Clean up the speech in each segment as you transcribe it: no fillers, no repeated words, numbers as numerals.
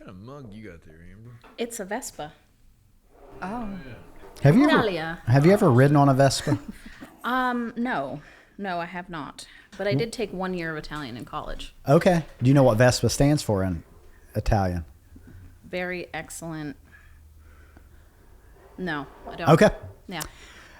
kind of mug you got there, Amber? It's a Vespa. Oh. Have you Italia. ever ridden on a Vespa? No, I have not. But I did take 1 year of Italian in college. Okay. Do you know what Vespa stands for in Italian? Very excellent. No, I don't. Okay. Yeah.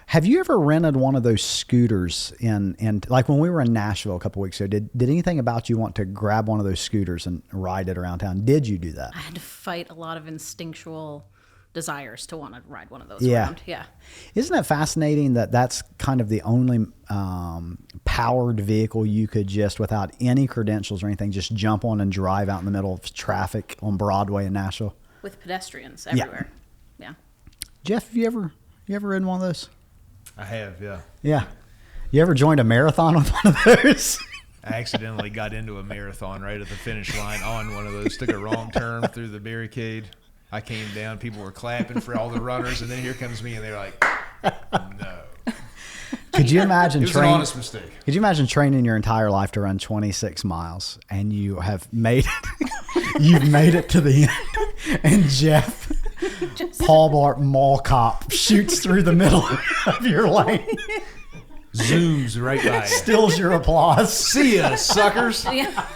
Have you ever rented one of those scooters in like when we were in Nashville a couple weeks ago? Did anything about you want to grab one of those scooters and ride it around town? Did you do that? I had to fight a lot of instinctual desires to want to ride one of those Yeah. around. Yeah. Isn't it fascinating that that's kind of the only powered vehicle you could just, without any credentials or anything, just jump on and drive out in the middle of traffic on Broadway in Nashville? With pedestrians everywhere. Yeah. Jeff, have you ever ridden one of those? I have, yeah. Yeah. You ever joined a marathon with one of those? I accidentally got into a marathon right at the finish line on one of those. Took a wrong turn through the barricade. I came down. People were clapping for all the runners, and then here comes me, and they're like, "No." Could you imagine It was an honest mistake. Could you imagine training your entire life to run 26 miles and you have made it? You've made it to the end, and Jeff, Paul Blart Mall Cop, shoots through the middle of your lane, Zooms right by you. steals your applause. See ya, suckers. Yeah.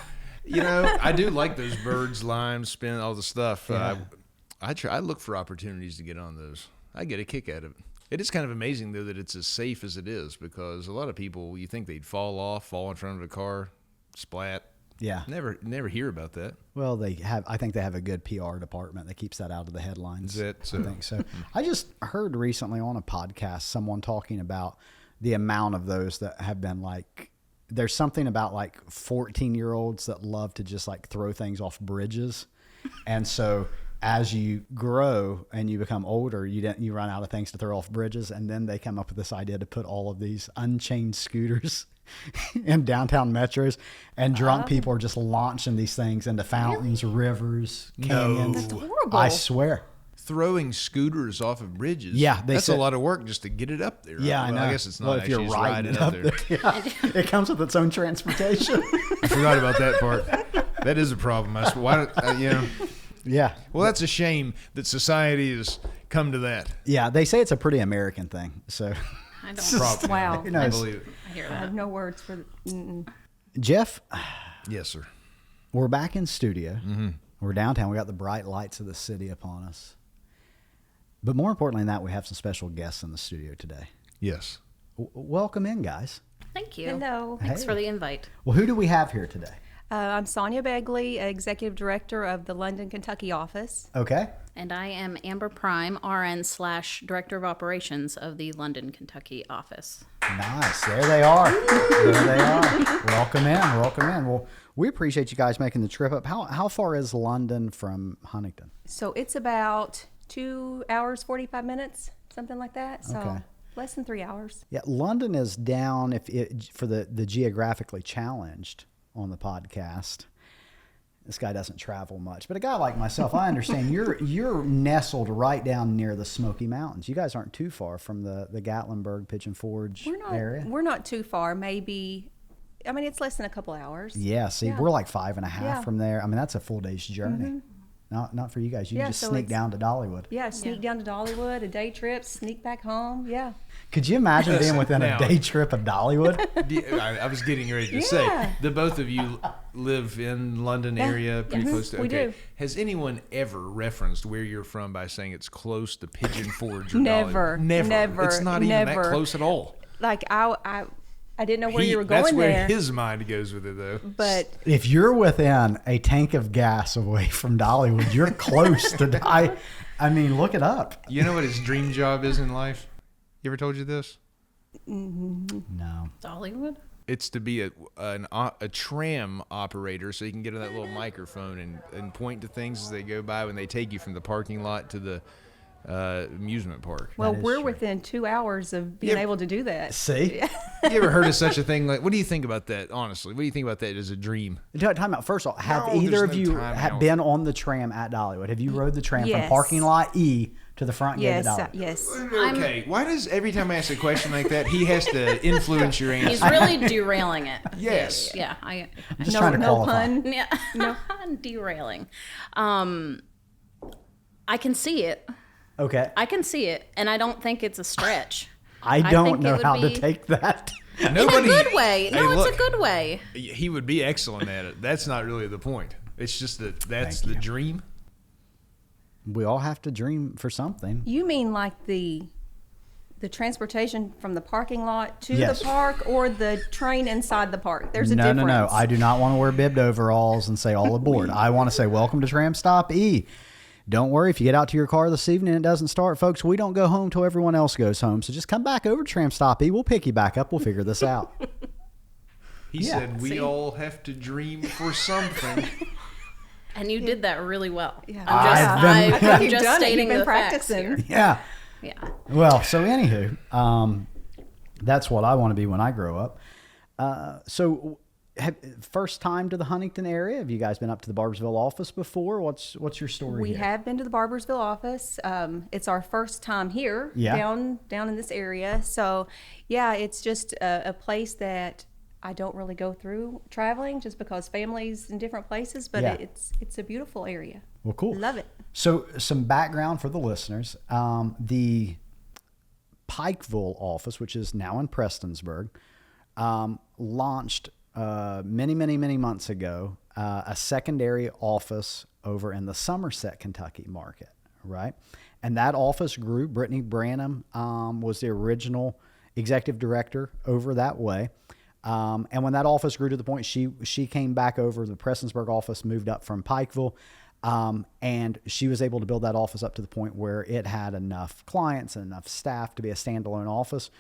You know, I do like those birds, limes, spin, all the stuff. Yeah. I look for opportunities to get on those. I get a kick out of it. It is kind of amazing, though, that it's as safe as it is, because a lot of people, you think they'd fall in front of a car, splat. Yeah. Never hear about that. Well, I think they have a good PR department that keeps that out of the headlines. Is it? So? I think so. I just heard recently on a podcast someone talking about the amount of those that have been like, there's something about like 14-year-olds that love to just like throw things off bridges. And so as you grow and you become older, you run out of things to throw off bridges. And then they come up with this idea to put all of these unchained scooters in downtown metros, and drunk people are just launching these things into fountains, rivers, canyons. That's horrible. I swear. Throwing scooters off of bridges. Yeah, that's a lot of work just to get it up there. Yeah, right? I know. Well, I guess it's not Well, if actually you're just riding up there. Yeah. It comes with its own transportation. I forgot about that part. That is a problem. Why don't you know? Yeah. Well, that's a shame that society has come to that. Yeah, they say it's a pretty American thing. So, I don't Probably. Wow. who I knows? believe it. I hear I that. have no words for the. Jeff, Yes, sir. we're back in studio. Mm-hmm. We're downtown. We got the bright lights of the city upon us. But more importantly than that, we have some special guests in the studio today. Yes. Welcome in, guys. Thank you. Hello. Thanks Hey. for the invite. Well, who do we have here today? I'm Sonya Begley, Executive Director of the London, Kentucky office. Okay. And I am Amber Prime, RN/Director of Operations of the London, Kentucky office. Nice. There they are. There they are. Welcome in. Welcome in. Well, we appreciate you guys making the trip up. How far is London from Huntington? So it's about 2 hours, 45 minutes, something like that. So Okay. less than 3 hours. Yeah, London is down for the geographically challenged on the podcast. This guy doesn't travel much, but a guy like myself, I understand you're nestled right down near the Smoky Mountains. You guys aren't too far from the Gatlinburg Pigeon Forge area. We're not too far. Maybe, I mean, it's less than a couple hours. Yeah, see, Yeah. we're like 5.5 Yeah. from there. I mean, that's a full day's journey. Not for you guys. You Yeah, just so sneak it's- down to Dollywood. Yeah, sneak down to Dollywood, a day trip, sneak back home. Yeah. Could you imagine being within Now- a day trip of Dollywood? I was getting ready to Yeah. say, the both of you live in London area, pretty Yes, close to. we Okay. do. Has anyone ever referenced where you're from by saying it's close to Pigeon Forge or Never, Dollywood? never, It's not even that never. close at all. Like I didn't know where you were going That's where there. his mind goes with it, though. But If you're within a tank of gas away from Dollywood, you're close to die. I mean, look it up. You know what his dream job is in life? You ever told you this? No. Dollywood? It's to be a tram operator, so you can get on that little microphone and point to things as they go by when they take you from the parking lot to amusement park. Well, is we're true. within 2 hours of being able to do that. See? You ever heard of such a thing? Like, what do you think about that? Honestly, what do you think about that as a dream? Time out. First of all, have No, either there's of no you time have out. been on the tram at Dollywood? Have you rode the tram from Yes. parking lot E to the front gate Yes, at Dollywood? yes. Okay, why does every time I ask a question like that, he has to influence your answer? He's really derailing it. Yes. Yeah. I I'm just No, trying to no qualify. pun. yeah. No. Derailing. I can see it. Okay. I can see it, and I don't think it's a stretch. I don't think it know would how to be- take that. Nobody. In a good way. Hey, No, it's look, a good way. He would be excellent at it. That's not really the point. It's just that's Thank the you. dream. We all have to dream for something. You mean like the transportation from the parking lot to Yes. the park, or the train inside the park? There's a No, difference. no, no. I do not want to wear bibbed overalls and say all aboard. I want to say welcome to Tram Stop E. Don't worry if you get out to your car this evening and it doesn't start, folks. We don't go home till everyone else goes home. So just come back over to Tram Stop E. We'll pick you back up. We'll figure this out. He Yeah. said we all have to dream for something. And you did that really well. Yeah. I'm I've been- just, I think you've just done it. stating You've been the facts practicing. here. Yeah. Yeah. Well, so anywho, that's what I want to be when I grow up. First time to the Huntington area? Have you guys been up to the Barboursville office before? What's your story We here? have been to the Barboursville office. It's our first time here, Yeah. down in this area. So, yeah, it's just a place that I don't really go through traveling, just because family's in different places. But Yeah. it's a beautiful area. Well, cool. Love it. So, some background for the listeners. The Pikeville office, which is now in Prestonsburg, launched many months ago a secondary office over in the Somerset, Kentucky market, right? And that office grew. Brittany Branham was the original executive director over that way. And when that office grew to the point, she came back over. The Prestonsburg office moved up from Pikeville. And she was able to build that office up to the point where it had enough clients and enough staff to be a standalone office.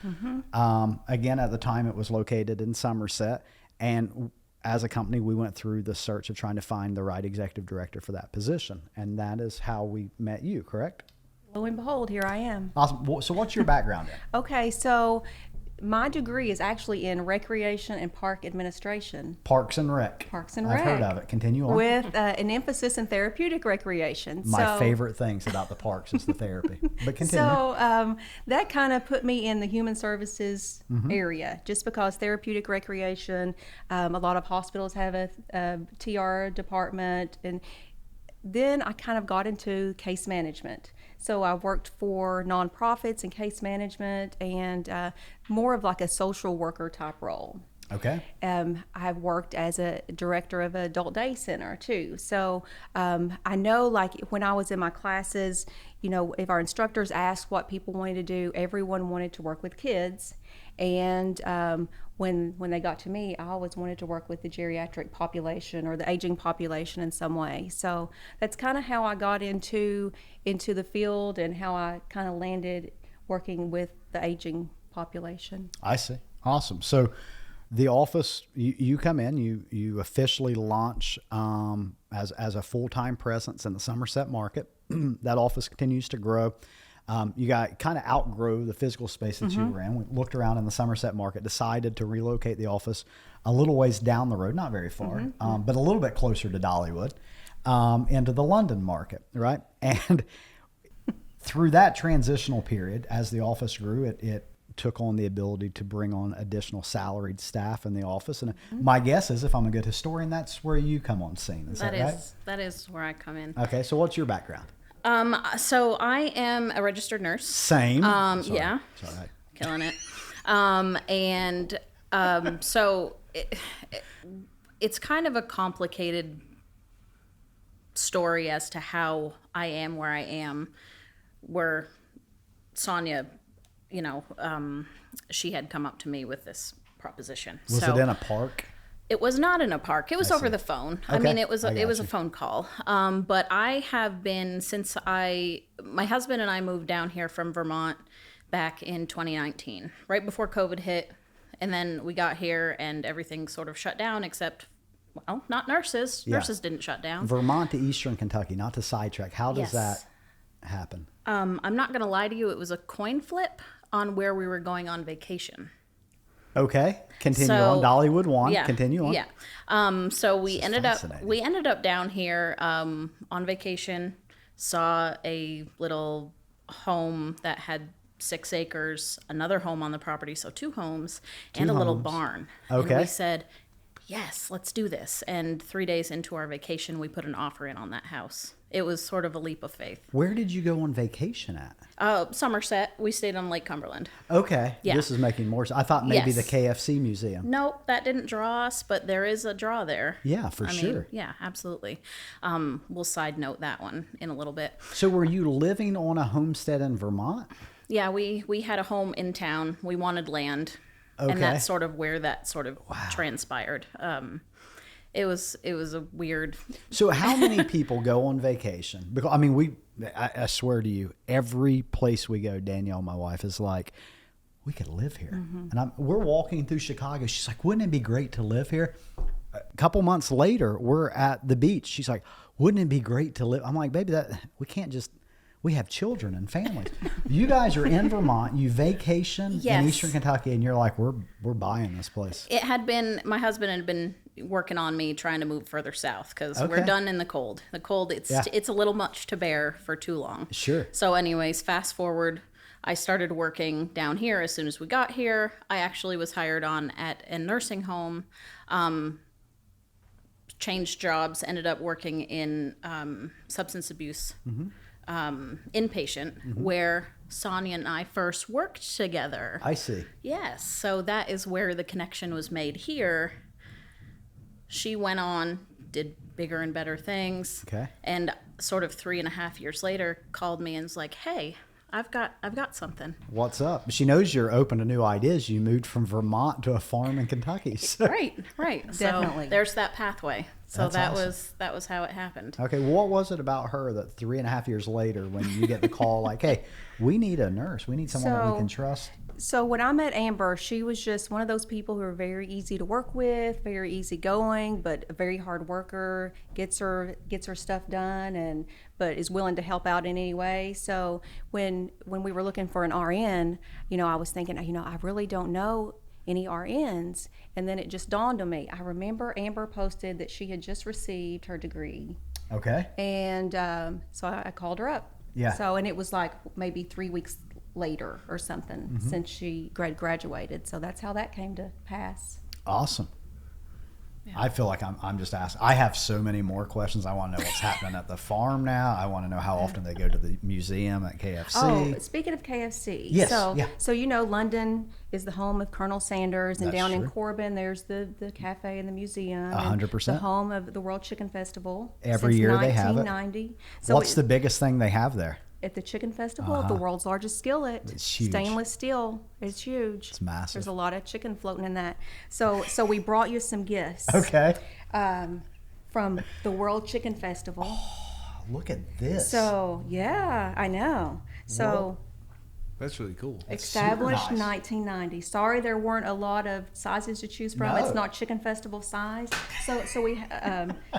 Again, at the time, it was located in Somerset. And as a company, we went through the search of trying to find the right executive director for that position. And that is how we met you, correct? Lo and behold, here I am. Awesome. So what's your background in? Okay, so my degree is actually in recreation and park administration. Parks and Rec. Parks and I've heard Rec. of it. Continue on. With an emphasis in therapeutic recreation. My So- favorite things about the parks is the therapy. But continue. So that kind of put me in the human services Mm-hmm. area, just because therapeutic recreation, a lot of hospitals have a TR department, and then I kind of got into case management. So I worked for nonprofits in case management, and more of like a social worker type role. Okay. I've worked as a director of an adult day center too. So I know, like, when I was in my classes, you know, if our instructors asked what people wanted to do, everyone wanted to work with kids. And when they got to me, I always wanted to work with the geriatric population or the aging population in some way. So that's kind of how I got into the field, and how I kind of landed working with the aging population. I see. Awesome. So the office, you come in, you officially launch as a full-time presence in the Somerset market. That office continues to grow. You got kind of outgrow the physical space that you were in. We looked around in the Somerset market, decided to relocate the office a little ways down the road, not very far, but a little bit closer to Dollywood, into the London market, right? And through that transitional period, as the office grew, it took on the ability to bring on additional salaried staff in the office. And my guess is, if I'm a good historian, that's where you come on scene. Is that right? That is where I come in. Okay, so what's your background? So I am a registered nurse. Same. Sorry. Yeah. Sorry. Killing it. So it's kind of a complicated story as to how I am where I am, where Sonya, you know, she had come up to me with this proposition. Was it in a park? It was not in a park. It was over the phone. I Okay. mean, it was I a got you. phone call. But I have been, since my husband and I moved down here from Vermont back in 2019, right before COVID hit, and then we got here and everything sort of shut down, except, well, not nurses. Yeah. Nurses didn't shut down. Vermont to Eastern Kentucky, not to sidetrack. How does Yes. that happen? I'm not going to lie to you. It was a coin flip on where we were going on vacation. Okay, continue So- on. Dollywood one. Yeah. Continue on. Yeah. So we is ended up fascinating. down here on vacation. Saw a little home that had 6 acres, another home on the property, so 2 homes, and a little homes. barn. Okay. And we said, yes, let's do this. And 3 days into our vacation, we put an offer in on that house. It was sort of a leap of faith. Where did you go on vacation at? Somerset. We stayed on Lake Cumberland. Okay, Yeah. this is making more sense. I thought maybe Yes. the KFC museum. Nope, that didn't draw us, but there is a draw there. Yeah, for sure. Yeah, absolutely. We'll side note that one in a little bit. So were you living on a homestead in Vermont? Yeah, we had a home in town. We wanted land, Okay. and that's sort of where that sort of transpired. It was a weird. So how many people go on vacation? Because I mean, I swear to you, every place we go, Danielle, my wife, is like, we could live here. Mm-hmm. And we're walking through Chicago. She's like, wouldn't it be great to live here? A couple months later, we're at the beach. She's like, wouldn't it be great to live? I'm like, baby, we can't just. We have children and families. You guys are in Vermont. You vacation in Yes. Eastern Kentucky, and you're like, we're buying this place. It had been, my husband had been working on me trying to move further south because we're Okay. done in the cold. The cold, it's a little much to bear for too long. Sure. So anyways, fast forward, I started working down here as soon as we got here. I actually was hired on at a nursing home, changed jobs, ended up working in substance abuse inpatient, where Sonya and I first worked together. I see. Yes, so that is where the connection was made here. She went on, did bigger and better things. Okay. And sort of 3.5 years later, called me and was like, "Hey, I've got something." What's up? She knows you're open to new ideas. You moved from Vermont to a farm in Kentucky. So. Right. Definitely. So there's that pathway. So That's that was how it happened. Okay, well, what was it about her that 3.5 years later, when you get the call like, hey, we need a nurse, we need someone that we can trust? So when I met Amber, she was just one of those people who are very easy to work with, very easygoing, but a very hard worker, gets her stuff done, but is willing to help out in any way. So when we were looking for an RN, I was thinking, I really don't know any RNs. And then it just dawned on me. I remember Amber posted that she had just received her degree. Okay. And so I called her up. Yeah. So, and it was like maybe 3 weeks later or something since she graduated. So that's how that came to pass. Awesome. Yeah. I feel like I'm just asking. I have so many more questions. I want to know what's happening at the farm now. I want to know how often they go to the museum at KFC. Oh, speaking of KFC. Yes, So, yeah. so London is the home of Colonel Sanders, and That's down in true. Corbin, there's the cafe and the museum. 100%. The home of the World Chicken Festival. Every since year they have it. 1990. So What's the biggest thing they have there? at the chicken festival, the world's largest skillet. It's huge. Stainless steel. It's huge. It's massive. There's a lot of chicken floating in that. So we brought you some gifts. Okay. From the World Chicken Festival. Look at this. So yeah, I know. So Whoa. That's really cool. established super nice. 1990. Sorry, there weren't a lot of sizes to choose from. No. It's not Chicken Festival size. So we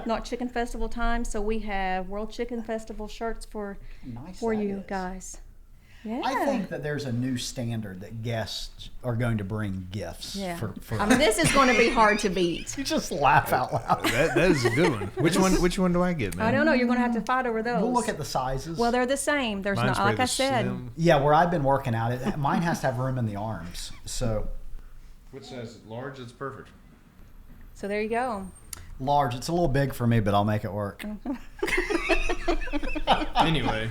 not Chicken Festival time. So we have World Chicken Festival shirts for Nice you ideas. guys. Yeah. I think that there's a new standard that guests are going to bring gifts. Yeah. For I mean, this is going to be hard to beat. you just laugh out loud. That is a good one. Which one do I get, man? I don't know. You're going to have to fight over those. We'll look at the sizes. Well, they're the same. There's Mine's not, probably like the I said. slim. yeah, where I've been working out, mine has to have room in the arms. So What size? Large. It's perfect. So there you go. large. It's a little big for me, but I'll make it work. Anyway,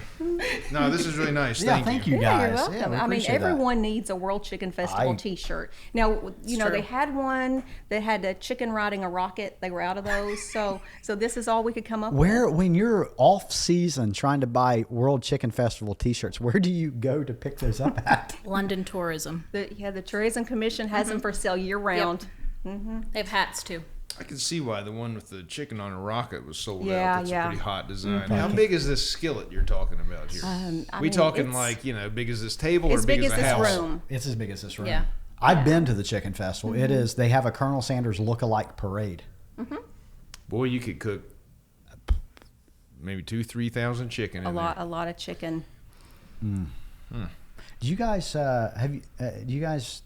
no, this is really nice. Yeah, Thank thank you. you Yeah, guys. you're welcome. Yeah, we I mean, appreciate that. everyone needs a World Chicken Festival I- T-shirt. Now, you know, true. they had one that had a chicken riding a rocket. They were out of those, so this is all we could come up Where, with. when you're off season trying to buy World Chicken Festival T-shirts, where do you go to pick those up at? London tourism. The Tourism Commission has them for sale year round. They have hats too. I can see why the one with the chicken on a rocket was sold Yeah, out. That's yeah. a pretty hot design. How big is this skillet you're talking about here? I we mean, talking it's like, big as this table or as big big as a this house? room. It's as big as this room. Yeah. I've been to the Chicken Festival. It is. They have a Colonel Sanders look-alike parade. Boy, you could cook maybe 2,000-3,000 chicken. A in lot, there. a lot of chicken. Do you guys do you guys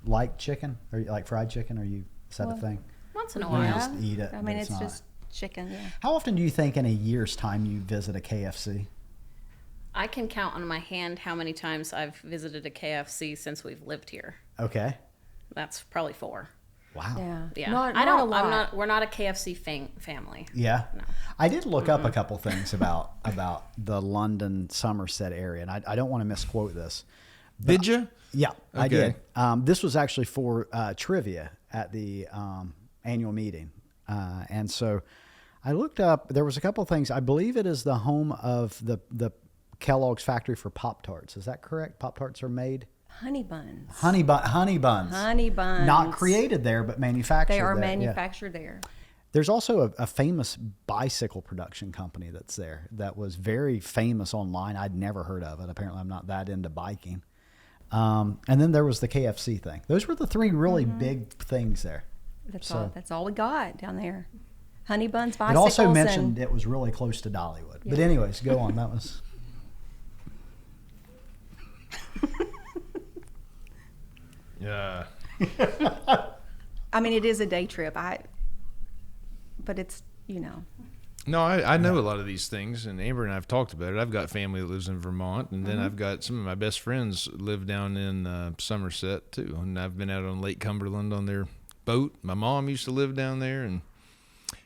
like chicken or like fried chicken? Is that a thing? Once in a You while. just eat it. I but mean, it's not. just chicken. Yeah. How often do you think in a year's time you visit a KFC? I can count on my hand how many times I've visited a KFC since we've lived here. Okay. That's probably 4. Wow. Yeah. Yeah. Not I don't. a lot. I'm not. We're not a KFC family. Yeah. No. I did look up a couple things about the London Somerset area, and I don't want to misquote this. Did you? Yeah, I Okay. did. This was actually for trivia at the annual meeting. And so I looked up, there was a couple of things. I believe it is the home of the Kellogg's factory for Pop-Tarts. Is that correct? Pop-Tarts are made? Honey buns. Honey buns. Honey buns. Not created there, but manufactured They are there. Yeah. manufactured there. There's also a famous bicycle production company that's there that was very famous online. I'd never heard of it. Apparently, I'm not that into biking. And then there was the KFC thing. Those were the 3 really big things there. That's all we got down there. Honey buns, It bicycles, also mentioned it was really close to Dollywood. But Yeah. anyways, go on. That was... Yeah. I mean, it is a day trip. But it's, No, I know a lot of these things, and Amber and I have talked about it. I've got family that lives in Vermont, and then I've got some of my best friends live down in Somerset too, and I've been out on Lake Cumberland on their boat. My mom used to live down there, and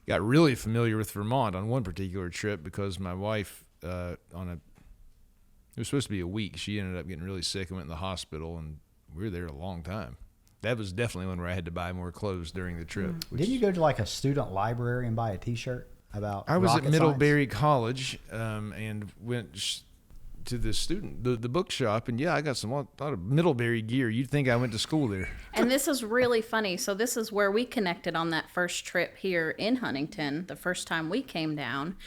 got really familiar with Vermont on one particular trip because my wife it was supposed to be a week. She ended up getting really sick and went in the hospital, and we were there a long time. That was definitely one where I had to buy more clothes during the trip. Didn't you go to like a student library and buy a T-shirt about I was at rocket Middlebury College and went to the bookshop, and I got a lot of Middlebury gear. You'd think I went to school there. And this is really funny. So this is where we connected on that first trip here in Huntington. The first time we came down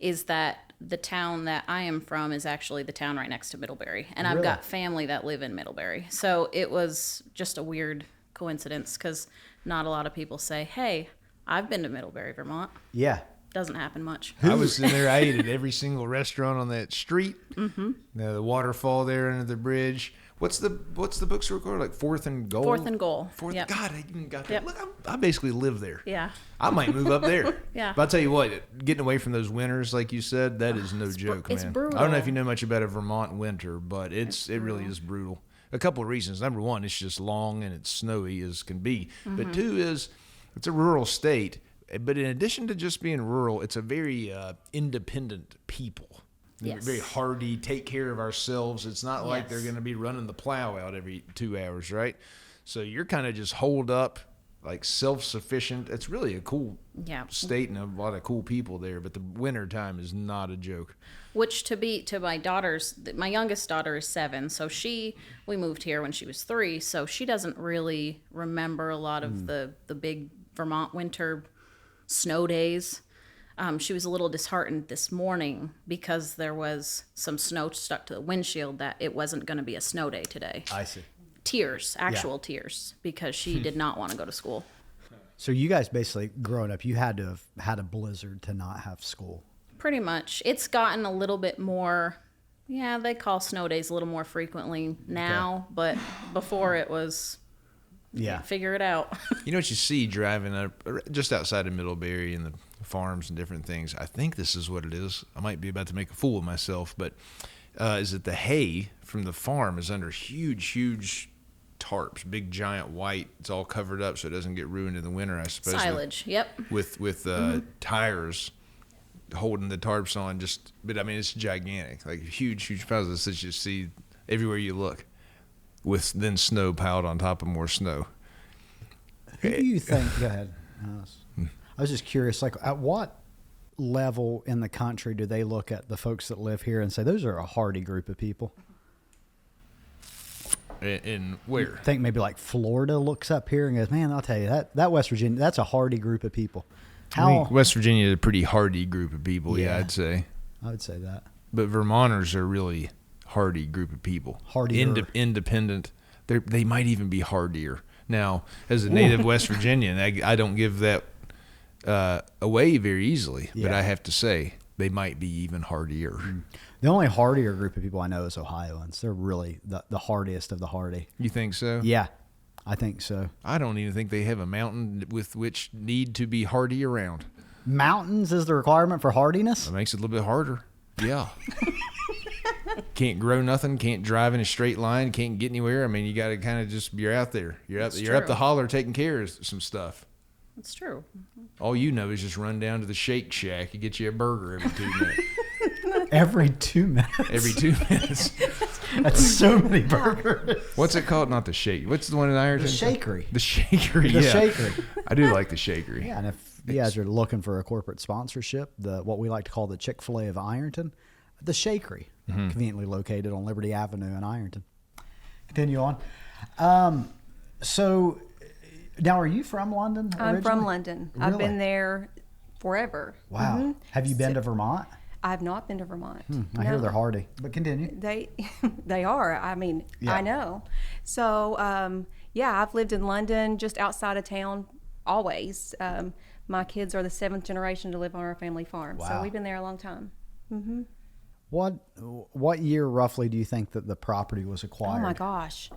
is that the town that I am from is actually the town right next to Middlebury. And I've Really? got family that live in Middlebury. So it was just a weird coincidence because not a lot of people say, hey, I've been to Middlebury, Vermont. Yeah. Doesn't happen much. I was in there. I ate at every single restaurant on that street. Mm-hmm. The waterfall there under the bridge. What's the bookstore called? Like Fourth and Goal. Fourth and Goal. Yep. God, I even got that. Yep. Look, I basically live there. Yeah. I might move up there. Yeah. But I'll tell you what, getting away from those winters, like you said, that is no joke, man. it's brutal. I don't know if you know much about a Vermont winter, but it really is brutal. A couple of reasons. Number one, it's just long and it's snowy as can be. Mm-hmm. But 2 is it's a rural state. But in addition to just being rural, it's a very independent people. Yes. Very hardy, take care of ourselves. It's not like Yes. they're going to be running the plow out every 2 hours, right? So you're kind of just holed up, like self-sufficient. It's really a cool Yeah. state and a lot of cool people there. But the winter time is not a joke. Which to my daughters, my youngest daughter is 7, so we moved here when she was 3, so she doesn't really remember a lot of the big Vermont winter snow days. She was a little disheartened this morning because there was some snow stuck to the windshield that it wasn't going to be a snow day today. I see. Tears, actual tears, because she did not want to go to school. So you guys basically growing up, you had to have had a blizzard to not have school. Pretty much. It's gotten a little bit more, they call snow days a little more frequently now, but before it was, figure it out. You know what you see driving up just outside of Middlebury and the farms and different things? I think this is what it is. I might be about to make a fool of myself, but is that the hay from the farm is under huge tarps, big giant white. It's all covered up so it doesn't get ruined in the winter, I suppose. Silage, yep. With tires holding the tarps on. But I mean, it's gigantic, like huge piles that you see everywhere you look, with then snow piled on top of more snow. Who do you think? Go ahead. I was just curious, like at what level in the country do they look at the folks that live here and say those are a hardy group of people? In where? I think maybe like Florida looks up here and goes, man, I'll tell you that West Virginia, that's a hardy group of people. I think West Virginia is a pretty hardy group of people. Yeah, I'd say. I would say that. But Vermonters are really hardy group of people. Hardier. Independent. They might even be hardier. Now, as a native West Virginian, I don't give that away very easily. But Yeah. I have to say they might be even hardier. The only hardier group of people I know is Ohioans. They're really the hardiest of the hardy. You think so? Yeah, I think so. I don't even think they have a mountain with which need to be hardy around. Mountains is the requirement for hardiness? It makes it a little bit harder. Yeah. Can't grow nothing, can't drive in a straight line, can't get anywhere. I mean, you got to kind of just, you're out there. You're up true. the holler taking care of some stuff. It's true. All you know is just run down to the Shake Shack and get you a burger every 2 minutes. Every 2 minutes? Every 2 minutes. That's so many burgers. What's it called? Not the Shake. What's the one in Ironton? The Shakery. The Shakery, The yeah. Shakery. I do like the Shakery. Yeah, and if you guys are looking for a corporate sponsorship, what we like to call the Chick-fil-A of Ironton, the Shakery, conveniently located on Liberty Avenue in Ironton. Continue on. So now, are you from London originally? I'm from London. Really? I've been there forever. Wow. Mm-hmm. Have you been to Vermont? I've not been to Vermont. I hear No. they're hardy, but continue. They are. I mean, Yeah. I know. So, yeah, I've lived in London, just outside of town, always. My kids are the 7th generation to live on our family farm. So Wow. we've been there a long time. What year roughly do you think that the property was acquired? Oh my gosh.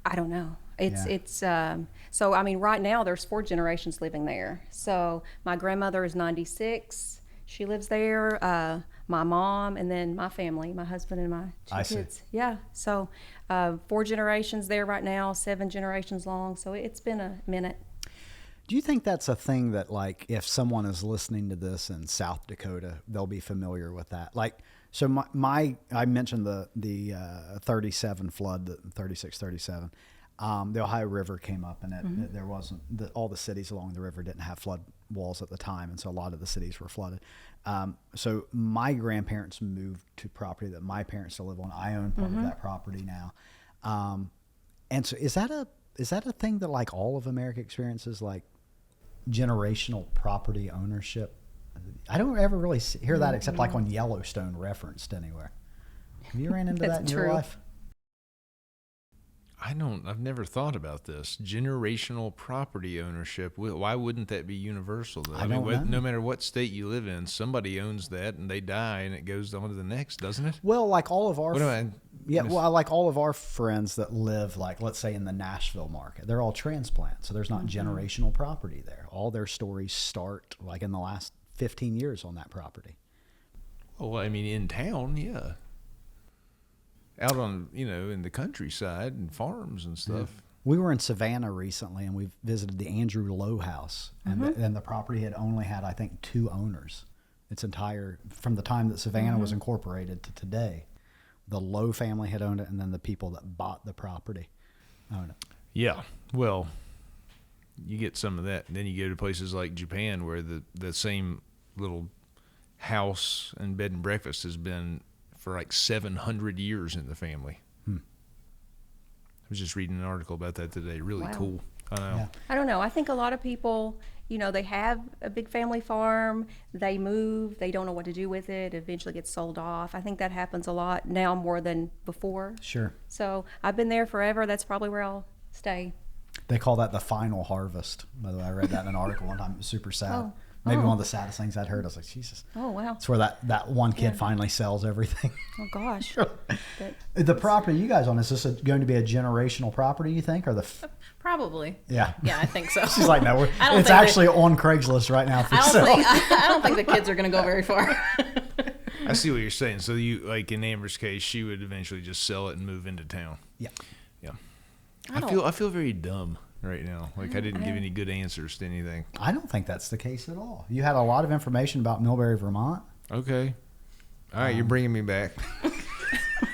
I don't know. It's Yeah. it's so I mean right now there's 4 generations living there. So my grandmother is 96. She lives there. My mom and then my family, my husband and my 2 I see. kids. Yeah. So 4 generations there right now, 7 generations long. So it's been a minute. Do you think that's a thing that, like, if someone is listening to this in South Dakota, they'll be familiar with that? Like, so I mentioned the 37 flood, the 36, 37. The Ohio River came up, and there wasn't all the cities along the river didn't have flood walls at the time, and so a lot of the cities were flooded. So my grandparents moved to property that my parents still live on. I own part of that property now, and so is that a thing that, like, all of America experiences, like generational property ownership? I don't ever really hear that except like on Yellowstone referenced anywhere. Have you ran into that in That's your true. life? I've never thought about this. Generational property ownership. Why wouldn't that be universal, though? I don't know. No matter what state you live in, somebody owns that and they die and it goes on to the next, doesn't it? Well, like all of our What am like all of our friends that live, like, let's say in the Nashville market, they're all transplants, so there's not generational property there. All their stories start like in the last 15 years on that property. Well, I mean, in town, yeah. Out on, in the countryside and farms and stuff. We were in Savannah recently, and we visited the Andrew Lowe house, and the property had only had, I think, 2 owners. Its entire, from the time that Savannah was incorporated to today, the Lowe family had owned it, and then the people that bought the property own it. Yeah. Well, you get some of that. And then you go to places like Japan where the same little house and bed and breakfast has been for like 700 years in the family. I was just reading an article about that today. Really Wow. cool. I know. Yeah. I don't know. I think a lot of people, they have a big family farm, they move, they don't know what to do with it, eventually gets sold off. I think that happens a lot now more than before. Sure. So I've been there forever. That's probably where I'll stay. They call that the final harvest. By the way, I read that in an article one time. It was super sad. Oh. Maybe Oh. one of the saddest things I'd heard. I was like, Jesus. Oh, wow. It's where that one kid finally sells everything. Oh, gosh. But The property you guys own, is this going to be a generational property, you think? Or Probably. yeah. Yeah, I think so. She's like, no, I don't it's think actually on Craigslist right now for sale. I don't think the kids are going to go very far. I see what you're saying. So you, like in Amber's case, she would eventually just sell it and move into town. Yeah. Yeah. I I feel very dumb right now. Like I didn't give any good answers to anything. I don't think that's the case at all. You had a lot of information about Millbury, Vermont. Okay. All right, you're bringing me back.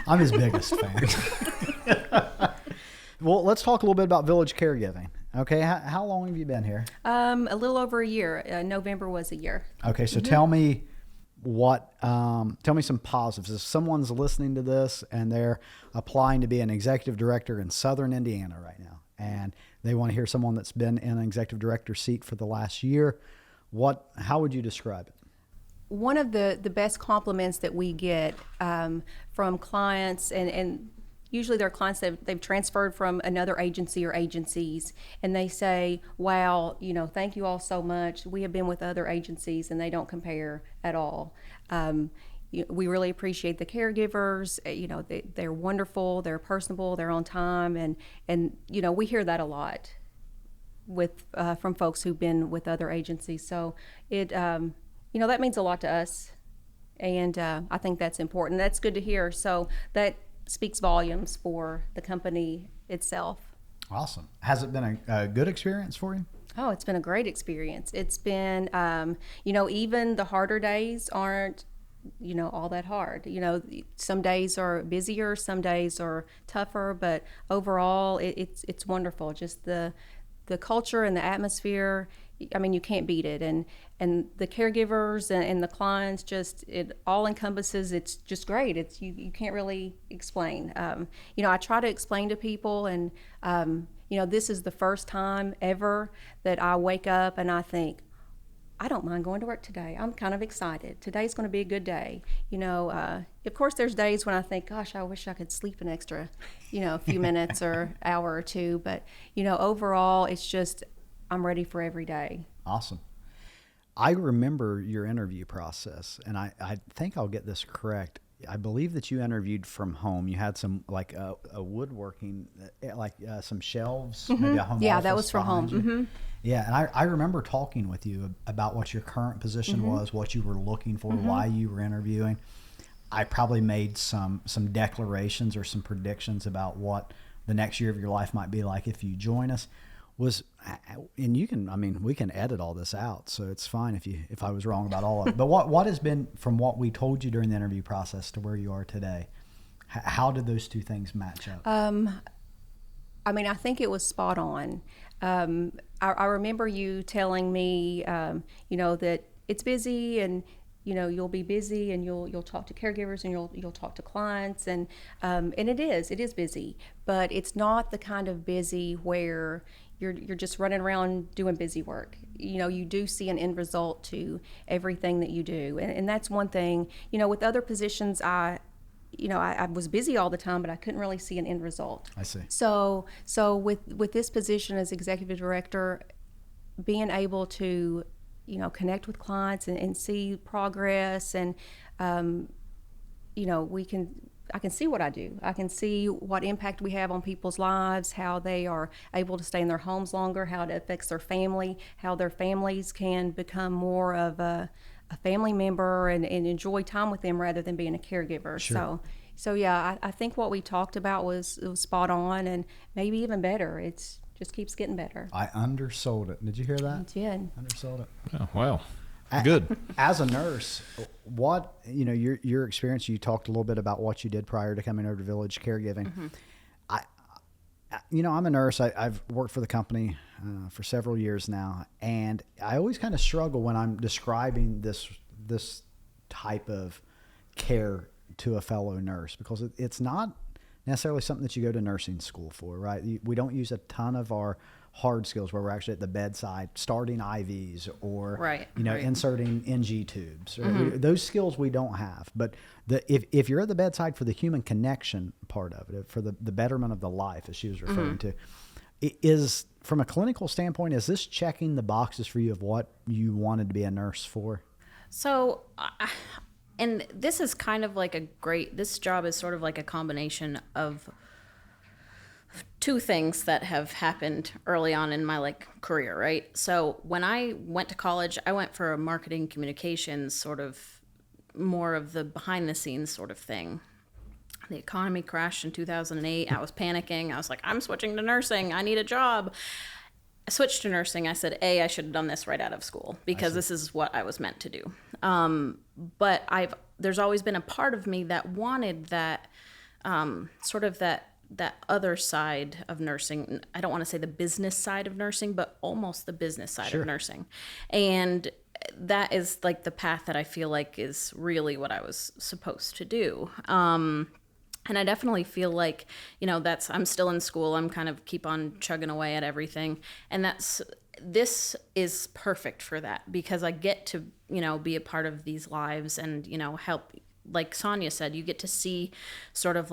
I'm his biggest fan. Well, let's talk a little bit about village caregiving. Okay, how long have you been here? a little over a year. November was a year. Okay, so tell me tell me some positives. If someone's listening to this and they're applying to be an executive director in Southern Indiana right now, and they want to hear someone that's been in an executive director seat for the last year, how would you describe it? One of the best compliments that we get from clients and usually they're clients that they've transferred from another agency or agencies, and they say, wow, thank you all so much. We have been with other agencies and they don't compare at all. We really appreciate the caregivers. They're wonderful, they're personable, they're on time, and we hear that a lot with from folks who've been with other agencies. So it that means a lot to us, and I think that's important. That's good to hear. So that speaks volumes for the company itself. Awesome. Has it been a good experience for you? Oh, it's been a great experience. It's been, even the harder days aren't, all that hard. Some days are busier, some days are tougher, but overall, it's wonderful. Just the culture and the atmosphere. I mean, you can't beat it, and the caregivers and the clients, just it all encompasses. It's just great. It's you can't really explain. I try to explain to people, and this is the first time ever that I wake up and I think, I don't mind going to work today. I'm kind of excited. Today's going to be a good day. Of course, there's days when I think, gosh, I wish I could sleep an extra, a few minutes or hour or two. But, overall, it's just I'm ready for every day. Awesome. I remember your interview process, and I think I'll get this correct. I believe that you interviewed from home. You had some like a woodworking, some shelves, maybe a home Yeah, office that was from home. behind you. Mm-hmm. Yeah, and I remember talking with you about what your current position was, what you were looking for, why you were interviewing. I probably made some declarations or some predictions about what the next year of your life might be like if you join us. And we can edit all this out, so it's fine if I was wrong about all of it. But what has been, from what we told you during the interview process to where you are today, how did those two things match up? I think it was spot on. I remember you telling me, that it's busy, and you'll be busy, and you'll talk to caregivers, and you'll talk to clients, and it is busy, but it's not the kind of busy where you're just running around doing busy work. You do see an end result to everything that you do, and that's one thing. With other positions, I was busy all the time, but I couldn't really see an end result. I see. So with this position as executive director, being able to, connect with clients and see progress, and I can see what I do. I can see what impact we have on people's lives, how they are able to stay in their homes longer, how it affects their family, how their families can become more of a family member and enjoy time with them rather than being a caregiver. Sure. So yeah, I think what we talked about was spot on, and maybe even better. It's just keeps getting better. I undersold it. Did you hear that? I did. Undersold it. Oh, wow. Good. As a nurse, what, your experience, you talked a little bit about what you did prior to coming over to Village Caregiving. I'm a nurse. I've worked for the company for several years now, and I always kind of struggle when I'm describing this type of care to a fellow nurse, because it's not necessarily something that you go to nursing school for, right? We don't use a ton of our hard skills where we're actually at the bedside starting IVs or Right. inserting NG tubes. Those skills we don't have. But if you're at the bedside for the human connection part of it, for the betterment of the life, as she was referring to, is, from a clinical standpoint, is this checking the boxes for you of what you wanted to be a nurse for? So, and this is kind of like this job is sort of like a combination of two things that have happened early on in my career, right? So when I went to college, I went for a marketing communications, sort of more of the behind the scenes sort of thing. The economy crashed in 2008. I was panicking. I was like, I'm switching to nursing. I need a job. I switched to nursing. I said, I should have done this right out of school because this is what I was meant to do. But there's always been a part of me that wanted that sort of that other side of nursing. I don't want to say the business side of nursing, but almost the business side of nursing. And that is the path that I feel like is really what I was supposed to do. And I definitely feel like, I'm still in school. I'm kind of keep on chugging away at everything. And this is perfect for that, because I get to, be a part of these lives and, help. Like Sonya said, you get to see sort of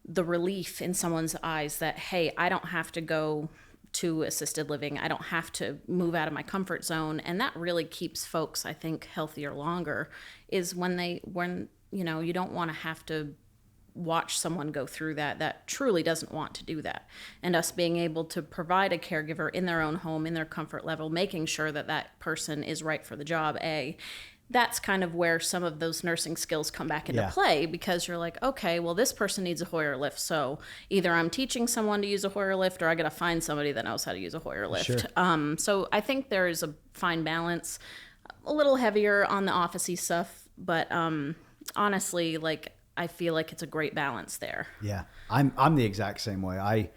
the relief in someone's eyes that, hey, I don't have to go to assisted living. I don't have to move out of my comfort zone. And that really keeps folks, I think, healthier longer, is when you know, you don't want to have to watch someone go through that truly doesn't want to do that. And us being able to provide a caregiver in their own home, in their comfort level, making sure that that person is right for the job, that's kind of where some of those nursing skills come back into play, because you're like, okay, well, this person needs a Hoyer lift. So either I'm teaching someone to use a Hoyer lift, or I got to find somebody that knows how to use a Hoyer lift. Sure. So I think there is a fine balance, a little heavier on the office-y stuff, but honestly, like, I feel like it's a great balance there. Yeah, I'm the exact same way.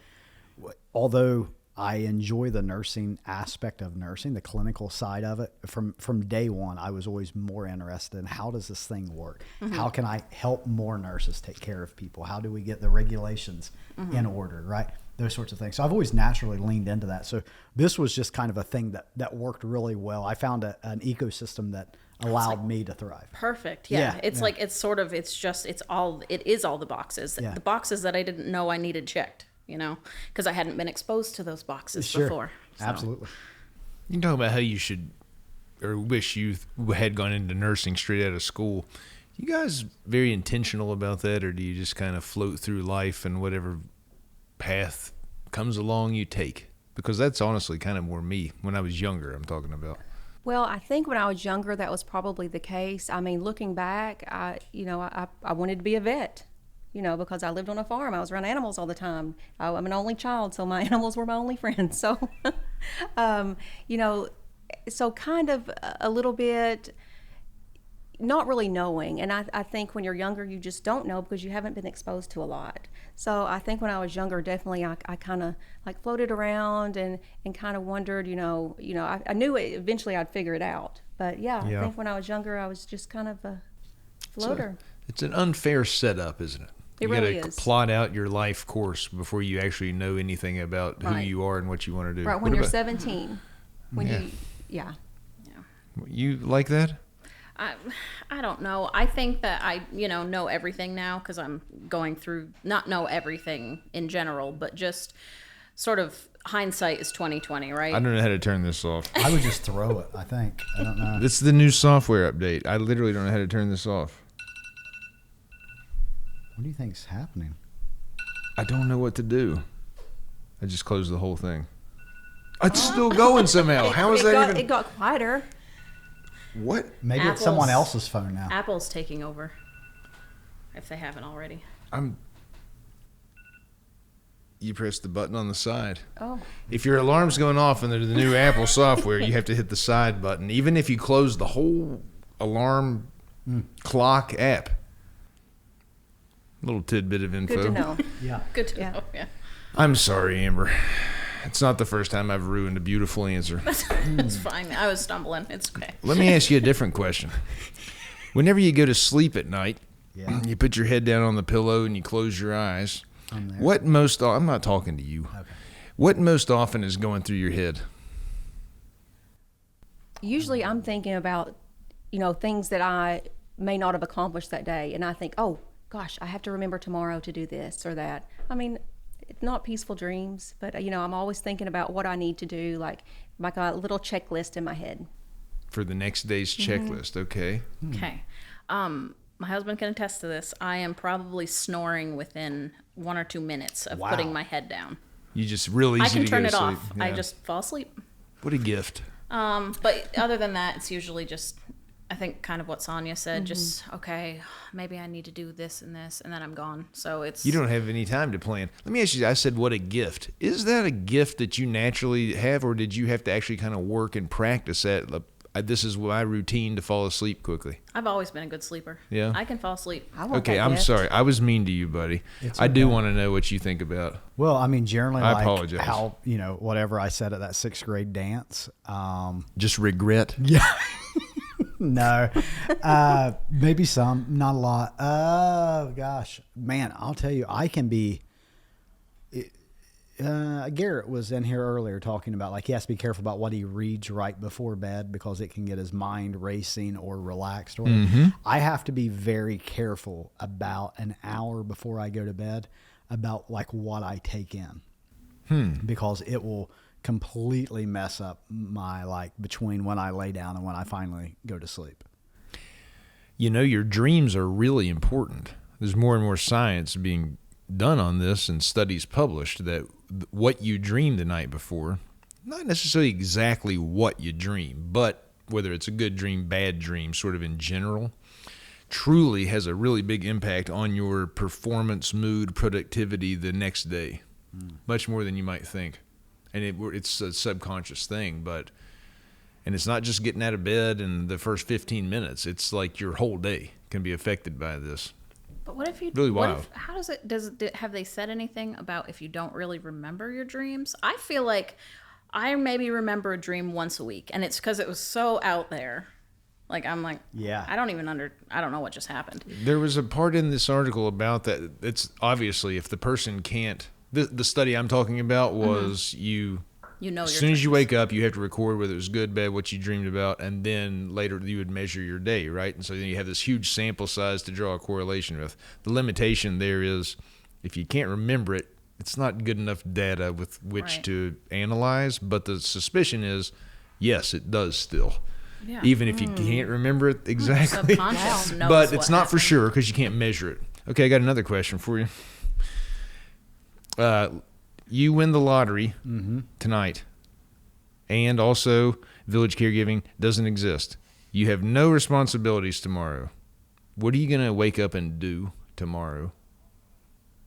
Although I enjoy the nursing aspect of nursing, the clinical side of it. From day one, I was always more interested in how does this thing work? Mm-hmm. How can I help more nurses take care of people? How do we get the regulations in order, right? Those sorts of things. So I've always naturally leaned into that. So this was just kind of a thing that worked really well. I found an ecosystem that allowed me to thrive. Perfect. Yeah. Like, it is all the boxes. Yeah. The boxes that I didn't know I needed checked, you know, because I hadn't been exposed to those boxes before. So. Absolutely. You can talk about how you should, or wish you had gone into nursing straight out of school. You guys very intentional about that, or do you just kind of float through life and whatever path comes along you take? Because that's honestly kind of more me when I was younger, I'm talking about. Well, I think when I was younger, that was probably the case. I mean, looking back, I wanted to be a vet, you know, because I lived on a farm. I was around animals all the time. I'm an only child, so my animals were my only friends. So, you know, so kind of a little bit not really knowing. And I think when you're younger, you just don't know because you haven't been exposed to a lot. So I think when I was younger, definitely I kind of like floated around and kind of wondered, I knew eventually I'd figure it out. But I think when I was younger, I was just kind of a floater. It's an unfair setup, isn't it? It really is. Plot out your life course before you actually know anything about who you are and what you want to do. Right, when you're 17. You like that? I don't know. I think that I, know everything now because I'm going through, not know everything in general, but just sort of hindsight is 20/20, right? I don't know how to turn this off. I would just throw it, I think. I don't know. It's the new software update. I literally don't know how to turn this off. What do you think's happening? I don't know what to do. I just closed the whole thing. It's still going somehow. How is that even? It got quieter. What? Maybe it's someone else's phone now. Apple's taking over, if they haven't already. You press the button on the side. Oh. If your alarm's going off and there's the new Apple software, you have to hit the side button. Even if you close the whole alarm clock app. Little tidbit of info. Good to know. Yeah. Good to know, yeah. I'm sorry, Amber. It's not the first time I've ruined a beautiful answer. It's fine. I was stumbling. It's okay. Let me ask you a different question. Whenever you go to sleep at night, you put your head down on the pillow and you close your eyes. I'm not talking to you. Okay. What most often is going through your head? Usually I'm thinking about, things that I may not have accomplished that day. And I think, oh, gosh, I have to remember tomorrow to do this or that. I mean, it's not peaceful dreams, but, I'm always thinking about what I need to do, like a little checklist in my head. For the next day's checklist, okay. Okay. My husband can attest to this. I am probably snoring within 1 or 2 minutes of putting my head down. You just real easy to go to sleep. I can turn it off. Yeah. I just fall asleep. What a gift. But other than that, it's usually just, I think, kind of what Sonya said. Just, okay, maybe I need to do this, and then I'm gone. So it's... You don't have any time to plan. Let me ask you, I said, what a gift. Is that a gift that you naturally have, or did you have to actually kind of work and practice that? This is my routine to fall asleep quickly. I've always been a good sleeper. Yeah? I can fall asleep. Okay, I'm sorry. I was mean to you, buddy. I do want to know what you think about. Well, I mean, generally, I apologize. How, whatever I said at that 6th grade dance. Just regret? Yeah. No. Maybe some, not a lot. Oh, gosh. Man, I'll tell you, I can be... Garrett was in here earlier talking about, like, he has to be careful about what he reads right before bed because it can get his mind racing or relaxed. I have to be very careful about an hour before I go to bed. about like what I take in, because it will completely mess up my like between when I lay down and when I finally go to sleep. You know, your dreams are really important. There's more and more science being done on this and studies published that what you dream the night before, not necessarily exactly what you dream, but whether it's a good dream, bad dream, sort of in general, truly has a really big impact on your performance, mood, productivity the next day, much more than you might think. And it's a subconscious thing, and it's not just getting out of bed in the first 15 minutes. It's like your whole day can be affected by this. But what if you Really wild. How does it have they said anything about if you don't really remember your dreams? I feel like I maybe remember a dream once a week, and it's because it was so out there. Like I'm like, Yeah. I don't know what just happened. There was a part in this article about that. It's obviously if the person can't. The study I'm talking about was as soon as you wake up, you have to record whether it was good, bad, what you dreamed about, and then later you would measure your day, right? And so then you have this huge sample size to draw a correlation with. The limitation there is if you can't remember it, it's not good enough data with which to analyze, but the suspicion is, yes, it does still. Yeah. Even if you can't remember it exactly. Subconscious knows But it's what not for happened. sure because you can't measure it. Okay, I got another question for you. You win the lottery tonight, and also village caregiving doesn't exist. You have no responsibilities tomorrow. What are you going to wake up and do tomorrow?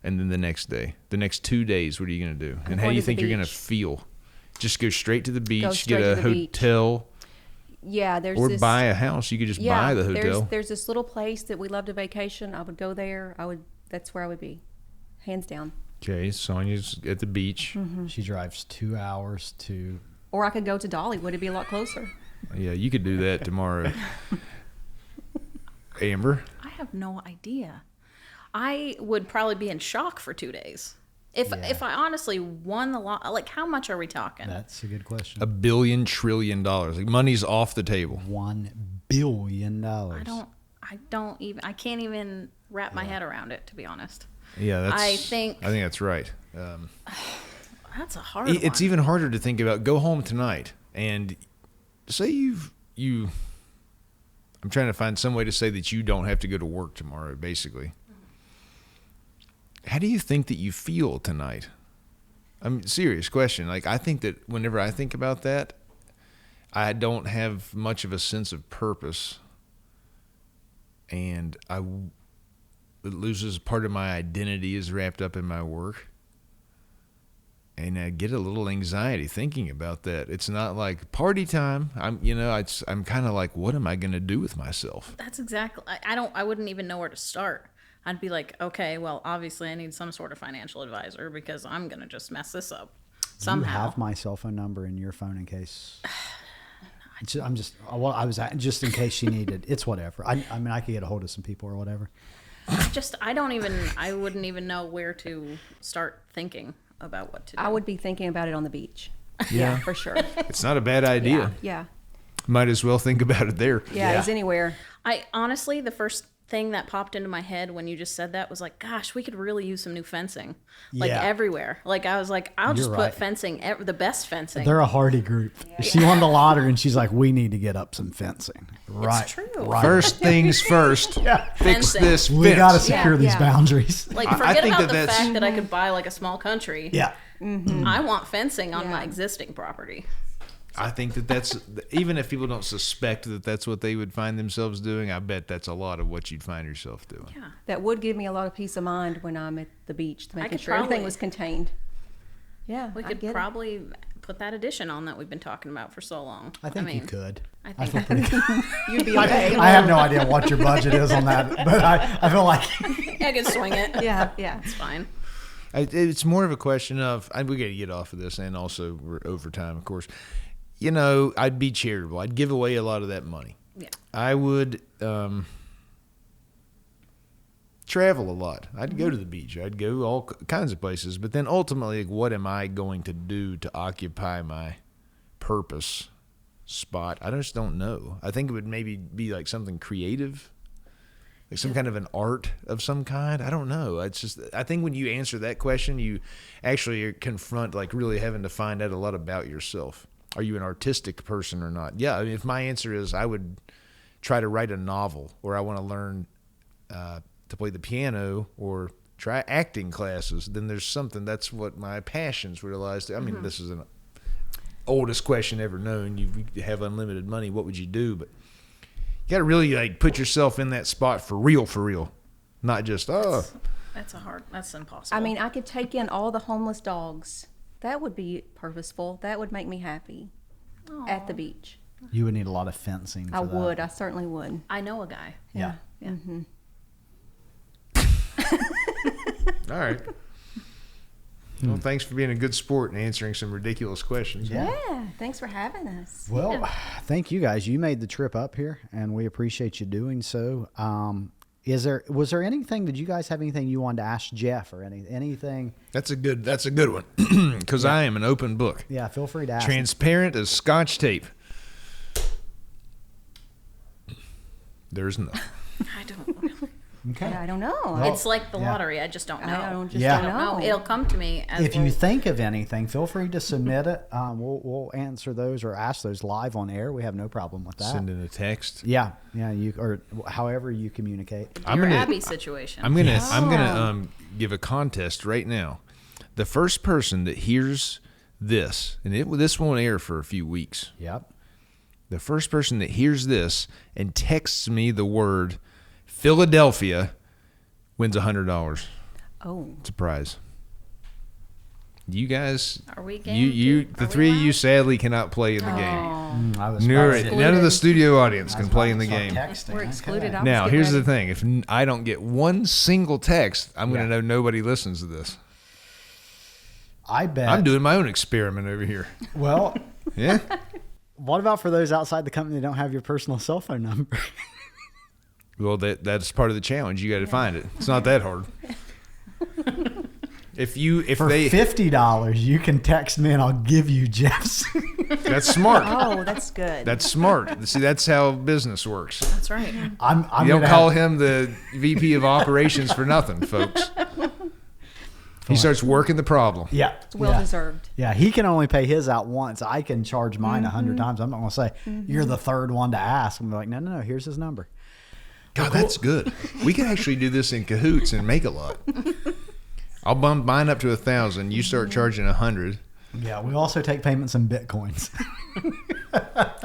And then the next day, the next 2 days, what are you going to do? And how do you think you're going to feel? Just go straight to the beach, straight get a to the beach. hotel, Yeah, there's or this, buy a house. You could just buy the hotel. There's this little place that we love to vacation. I would go there. That's where I would be, hands down. Okay, Sonya's at the beach. She drives 2 hours to. Or I could go to Dollywood. It'd be a lot closer. Yeah, you could do that tomorrow. Amber? I have no idea. I would probably be in shock for 2 days. If I honestly won the lot, like how much are we talking? That's a good question. $1 billion trillion. Like money's off the table. $1 billion. I can't even wrap my head around it, to be honest. Yeah, I think that's right. that's a hard It's one. even harder to think about. Go home tonight and say I'm trying to find some way to say that you don't have to go to work tomorrow, basically. How do you think that you feel tonight? I mean, serious question. Like, I think that whenever I think about that, I don't have much of a sense of purpose, and it loses part of my identity is wrapped up in my work. And I get a little anxiety thinking about that. It's not like party time. I'm kind of like, what am I going to do with myself? That's exactly. I wouldn't even know where to start. I'd be like, okay, well, obviously I need some sort of financial advisor because I'm gonna just mess this up somehow. You have my cell phone number in your phone in case. Just in case she needed. It's whatever. I mean, I could get a hold of some people or whatever. I wouldn't even know where to start thinking about what to do. I would be thinking about it on the beach. Yeah. For sure. It's not a bad idea. Yeah. Might as well think about it there. Yeah, as anywhere. I honestly, the first thing that popped into my head when you just said that was like, gosh, we could really use some new fencing, like everywhere. Like I was like, I'll just put fencing, the best fencing. They're a hardy group. She won the lottery and she's like, we need to get up some fencing. Right. It's true. Right. First things first. Fix Fencing. this fence. We got to secure these Yeah. boundaries. Like I forget think about that the that's- fact that I could buy like a small country. Yeah. I want fencing on Yeah. my existing property. I think that that's, even if people don't suspect that that's what they would find themselves doing, I bet that's a lot of what you'd find yourself doing. Yeah. That would give me a lot of peace of mind when I'm at the beach, making could sure everything probably- was contained. Yeah, We I could get it. probably put that addition on that we've been talking about for so long. I think you could. I feel think pretty good. You'd be okay. I have no idea what your budget is on that, but I feel like I could swing it. Yeah. It's fine. It's more of a question of, we got to get off of this, and also we're over time, of course. You know, I'd be charitable. I'd give away a lot of that money. Yeah. I would travel a lot. I'd go to the beach. I'd go all kinds of places. But then ultimately, like, what am I going to do to occupy my purpose spot? I just don't know. I think it would maybe be like something creative. Like some kind of an art of some kind? I don't know. It's just, I think when you answer that question, you actually confront like really having to find out a lot about yourself. Are you an artistic person or not? Yeah, I mean, if my answer is I would try to write a novel, or I want to learn to play the piano, or try acting classes, then there's something. That's what my passions realized. I mean, this is an oldest question ever known. You have unlimited money. What would you do? But you got to really like put yourself in that spot for real, not just That's impossible. I mean, I could take in all the homeless dogs. That would be purposeful. That would make me happy at the beach. You would need a lot of fencing. For I that. would. I certainly would. I know a guy. Yeah. Mm-hmm. all right. Well, thanks for being a good sport and answering some ridiculous questions. Yeah. Yeah. Thanks for having us. Well, thank you guys. You made the trip up here, and we appreciate you doing so. Was there anything? Did you guys have anything you wanted to ask Jeff or anything? That's a good one because I am an open book. Yeah, feel free to ask. Transparent as Scotch tape. There's no. I don't. Okay. I don't know. Well, It's like the lottery. I just don't know. I don't Yeah. know. It'll come to me as If you think of anything, feel free to submit it. We'll answer those or ask those live on air. We have no problem with that. Send in a text. Yeah, you or however you communicate. your Abby situation. I'm gonna give a contest right now. The first person that hears this, and this won't air for a few weeks. Yep. The first person that hears this and texts me the word Philadelphia wins $100. Oh. It's a prize. You guys, Are we game? the three of you sadly cannot play in the game. I was None of the studio audience can play in the game. We're excluded. I was Now, getting here's the ready. thing. If I don't get one single text, I'm going to know nobody listens to this. I bet. I'm doing my own experiment over here. Well, Yeah? what about for those outside the company that don't have your personal cell phone number? Well, that's part of the challenge. You got to find it. It's not that hard. If For they $50, you can text me and I'll give you Jeff's. that's smart. Oh, that's good. That's smart. See, that's how business works. That's right. I'm You don't gonna call have- him the VP of operations for nothing, folks. He starts working the problem. Yeah, It's well deserved. Yeah, he can only pay his out once. I can charge mine 100 times. I'm not going to say you're the third one to ask. I'm like, no. Here's his number. God, that's good. We can actually do this in cahoots and make a lot. I'll bump mine up to 1,000. You start charging 100, Yeah, we also take payments in Bitcoins.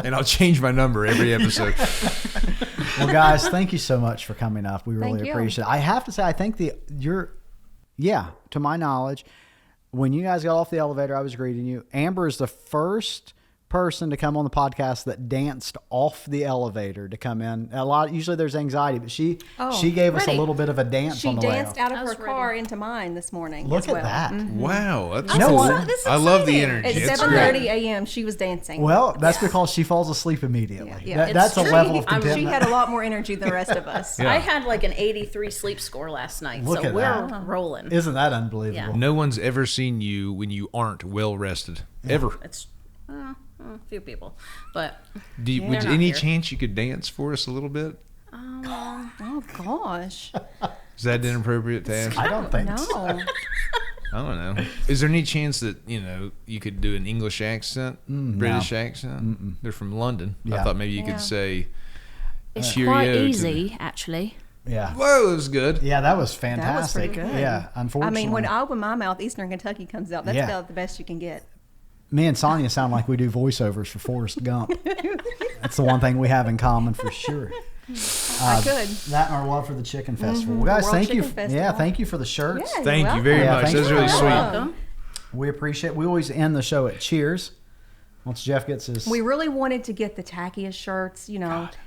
and I'll change my number every episode. Well, guys, thank you so much for coming up. We really Thank you. appreciate it. I have to say, I think to my knowledge, when you guys got off the elevator, I was greeting you. Amber is the first person to come on the podcast that danced off the elevator to come in. Usually there's anxiety, but she gave us a ready. little bit of a dance She on the way danced out. out of I her was ready. car into mine this morning. Look as at well. that. Wow, that's You know cool. what? This is I love the exciting. energy. At It's 7:30 great. a.m. she was dancing. Well, that's because she falls asleep immediately. Yeah. That's a It's level true. of She contentment. She had a lot more energy than the rest of us. Yeah. I had like an 83 sleep score last night, Look so at we're that. rolling. Isn't that unbelievable? Yeah. No one's ever seen you when you aren't well rested. Ever. It's a few people, but Do you, They're would not any here. chance you could dance for us a little bit? Oh gosh. Is that inappropriate to ask? I don't think No. so. I don't know. Is there any chance that you could do an English accent, British accent? They're from London. I Yeah. thought maybe you could say it's cheerio quite to easy actually. Yeah. Whoa, it was good. Yeah, that was fantastic. pretty good. Yeah, I unfortunately. mean, when I open my mouth, Eastern Kentucky comes out. That's Yeah. about the best you can get. Me and Sonya sound like we do voiceovers for Forrest Gump. That's the one thing we have in common for sure. I could. That and our love for the chicken festival. Well, guys, World thank you. Chicken Festival. Yeah, thank you for the shirts. Yeah, Thank you're you very Yeah, much. thanks That was for really coming. sweet. Welcome. We appreciate. We always end the show at cheers. Once Jeff gets his. We really wanted to get the tackiest shirts, and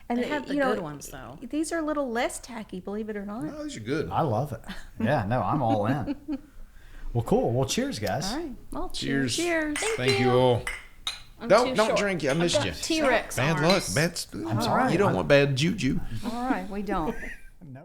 They have the you know, good ones though. These are a little less tacky, believe it or not. Oh, these are good. I love it. Yeah, no, I'm all in. Well, cool. Well, cheers, guys. All right. Well, Cheers. Cheers. Thank you all. I'm Don't too don't short. drink. I missed you. T-Rex Bad arms. luck. I'm sorry. You don't want bad juju. All right. We don't. No.